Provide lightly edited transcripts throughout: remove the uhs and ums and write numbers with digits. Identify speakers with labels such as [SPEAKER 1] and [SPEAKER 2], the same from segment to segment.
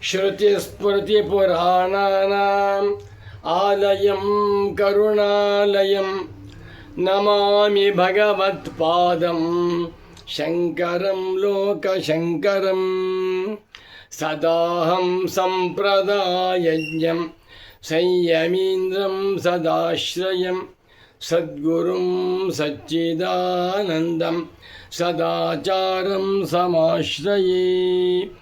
[SPEAKER 1] श्रुतिस्मृतिपुराणानाम् आलयं करुणालयं नमामि भगवत्पादं शङ्करं लोकशङ्करं सदाहं सम्प्रदायज्ञं संयमीन्द्रं सदाश्रयं सद्गुरुं सच्चिदानन्दं सदाचारं समाश्रये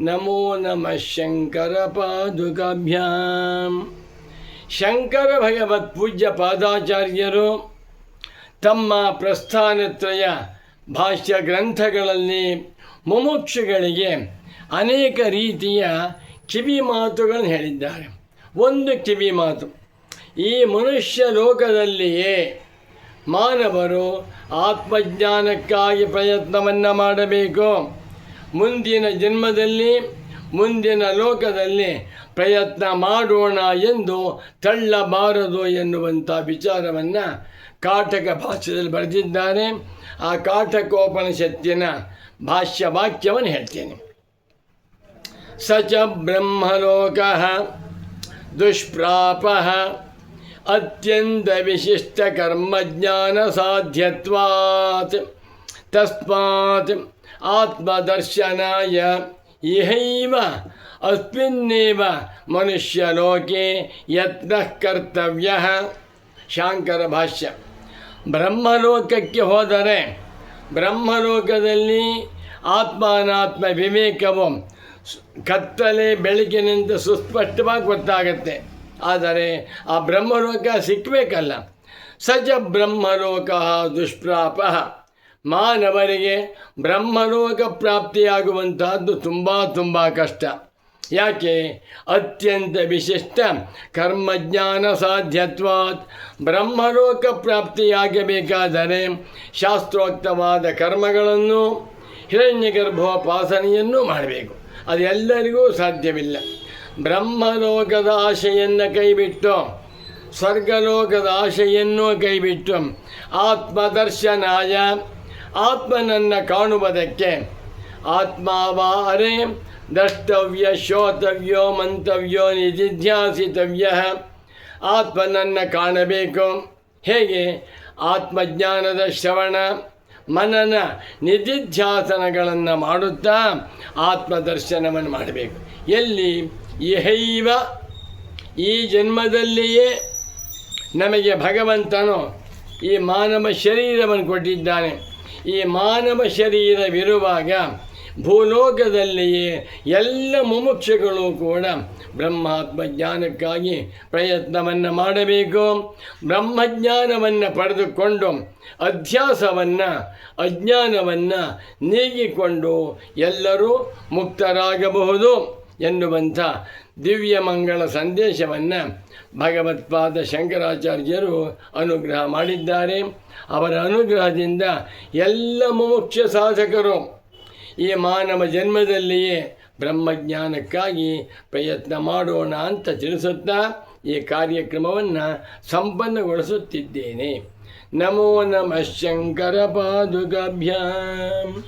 [SPEAKER 1] नमो नमः शंकर पादुकाभ्याम ಶಂಕರ ಭಗವತ್ ಪೂಜ್ಯ ಪಾದಾಚಾರ್ಯರು ತಮ್ಮ ಪ್ರಸ್ಥಾನತ್ರಯ ಭಾಷ್ಯ ಗ್ರಂಥಗಳಲ್ಲಿ ಮುಮುಕ್ಷುಗಳಿಗೆ ಅನೇಕ ರೀತಿಯ ಕಿವಿ ಮಾತುಗಳನ್ನು ಹೇಳಿದ್ದಾರೆ. ಒಂದು ಕಿವಿ ಮಾತು, ಈ ಮನುಷ್ಯ ಲೋಕದಲ್ಲಿಯೇ ಮಾನವರು ಆತ್ಮಜ್ಞಾನಕ್ಕಾಗಿ ಪ್ರಯತ್ನವನ್ನು ಮಾಡಬೇಕು. ಮುಂದಿನ ಜನ್ಮದಲ್ಲಿ ಮುಂದಿನ ಲೋಕದಲ್ಲಿ ಪ್ರಯತ್ನ ಮಾಡೋಣ ಎಂದು ತಳ್ಳಬಾರದು ಎನ್ನುವಂಥ ವಿಚಾರವನ್ನು ಕಾಟಕ ಭಾಷ್ಯದಲ್ಲಿ ಬರೆದಿದ್ದಾರೆ. ಆ ಕಾಟಕೋಪನಿಷತ್ತಿನ ಭಾಷ್ಯ ವಾಕ್ಯವನ್ನು ಹೇಳ್ತೇನೆ. ಸ ಚ ಬ್ರಹ್ಮಲೋಕಃ ದುಷ್ಪ್ರಾಪಃ ಅತ್ಯಂತ ವಿಶಿಷ್ಟ ಕರ್ಮಜ್ಞಾನ ಸಾಧ್ಯತ್ವಾತ್ ತಸ್ಮಾತ್ ಆತ್ಮದರ್ಶನಾಯ ಇಹೈವ ಅಸ್ಮಿನ್ನೇವ ಮನುಷ್ಯಲೋಕೆ ಯತ್ನಃ ಕರ್ತವ್ಯಃ. ಶಾಂಕರ ಭಾಷ್ಯ. ಬ್ರಹ್ಮಲೋಕಕ್ಕೆ ಹೋದರೆ ಬ್ರಹ್ಮಲೋಕದಲ್ಲಿ ಆತ್ಮಾನಾತ್ಮ ವಿವೇಕವು ಕತ್ತಲೆ ಬೆಳಕಿನಿಂದ ಸುಸ್ಪಷ್ಟವಾಗಿ ಗೊತ್ತಾಗತ್ತೆ. ಆದರೆ ಆ ಬ್ರಹ್ಮಲೋಕ ಸಿಕ್ಕಬೇಕಲ್ಲ. ಸಜ ಬ್ರಹ್ಮಲೋಕ ದುಷ್ಪ್ರಾಪ. ಮಾನವರಿಗೆ ಬ್ರಹ್ಮಲೋಕ ಪ್ರಾಪ್ತಿಯಾಗುವಂತಹದ್ದು ತುಂಬ ಕಷ್ಟ. ಯಾಕೆ? ಅತ್ಯಂತ ವಿಶಿಷ್ಟ ಕರ್ಮಜ್ಞಾನ ಸಾಧ್ಯತ್ವಾತ್. ಬ್ರಹ್ಮಲೋಕ ಪ್ರಾಪ್ತಿಯಾಗಬೇಕಾದರೆ ಶಾಸ್ತ್ರೋಕ್ತವಾದ ಕರ್ಮಗಳನ್ನು ಹಿರಣ್ಯಗರ್ಭೋಪಾಸನೆಯನ್ನು ಮಾಡಬೇಕು. ಅದೆಲ್ಲರಿಗೂ ಸಾಧ್ಯವಿಲ್ಲ. ಬ್ರಹ್ಮಲೋಕದ ಆಶೆಯನ್ನು ಕೈಬಿಟ್ಟು ಸ್ವರ್ಗಲೋಕದ ಆಶೆಯನ್ನು ಕೈಬಿಟ್ಟು ಆತ್ಮದರ್ಶನಾಯ ಆತ್ಮನನ್ನು ಕಾಣುವುದಕ್ಕೆ ಆತ್ಮಾವಾರೆ ದ್ರಷ್ಟವ್ಯ ಶ್ರೋತವ್ಯೋ ಮಂತವ್ಯೋ ನಿಧಿಧ್ಯಾಸಿತವ್ಯ. ಆತ್ಮನನ್ನು ಕಾಣಬೇಕು. ಹೇಗೆ? ಆತ್ಮಜ್ಞಾನದ ಶ್ರವಣ ಮನನ ನಿಧಿಧ್ಯಾಸನಗಳನ್ನು ಮಾಡುತ್ತಾ ಆತ್ಮದರ್ಶನವನ್ನು ಮಾಡಬೇಕು. ಎಲ್ಲಿ? ಇಹೈವ, ಈ ಜನ್ಮದಲ್ಲಿಯೇ ನಮಗೆ ಭಗವಂತನು ಈ ಮಾನವ ಶರೀರವನ್ನು ಕೊಟ್ಟಿದ್ದಾನೆ. ಈ ಮಾನವ ಶರೀರವಿರುವಾಗ ಭೂಲೋಕದಲ್ಲಿಯೇ ಎಲ್ಲ ಮುಮುಕ್ಷಗಳು ಕೂಡ ಬ್ರಹ್ಮಾತ್ಮ ಜ್ಞಾನಕ್ಕಾಗಿ ಪ್ರಯತ್ನವನ್ನು ಮಾಡಬೇಕು. ಬ್ರಹ್ಮಜ್ಞಾನವನ್ನು ಪಡೆದುಕೊಂಡು ಅಜ್ಞಾನವನ್ನು ನೀಗಿಕೊಂಡು ಎಲ್ಲರೂ ಮುಕ್ತರಾಗಬಹುದು ಎನ್ನುವಂಥ ದಿವ್ಯ ಮಂಗಳ ಸಂದೇಶವನ್ನು ಭಗವತ್ಪಾದ ಶಂಕರಾಚಾರ್ಯರು ಅನುಗ್ರಹ ಮಾಡಿದ್ದಾರೆ. ಅವರ ಅನುಗ್ರಹದಿಂದ ಎಲ್ಲ ಮುಮುಕ್ಷ ಸಾಧಕರು ಈ ಮಾನವ ಜನ್ಮದಲ್ಲಿಯೇ ಬ್ರಹ್ಮಜ್ಞಾನಕ್ಕಾಗಿ ಪ್ರಯತ್ನ ಮಾಡೋಣ ಅಂತ ತಿಳಿಸುತ್ತಾ ಈ ಕಾರ್ಯಕ್ರಮವನ್ನು ಸಂಪನ್ನಗೊಳಿಸುತ್ತಿದ್ದೇನೆ. ನಮೋ ನಮಃ ಶಂಕರ ಪಾದುಕಾಭ್ಯಾಂ.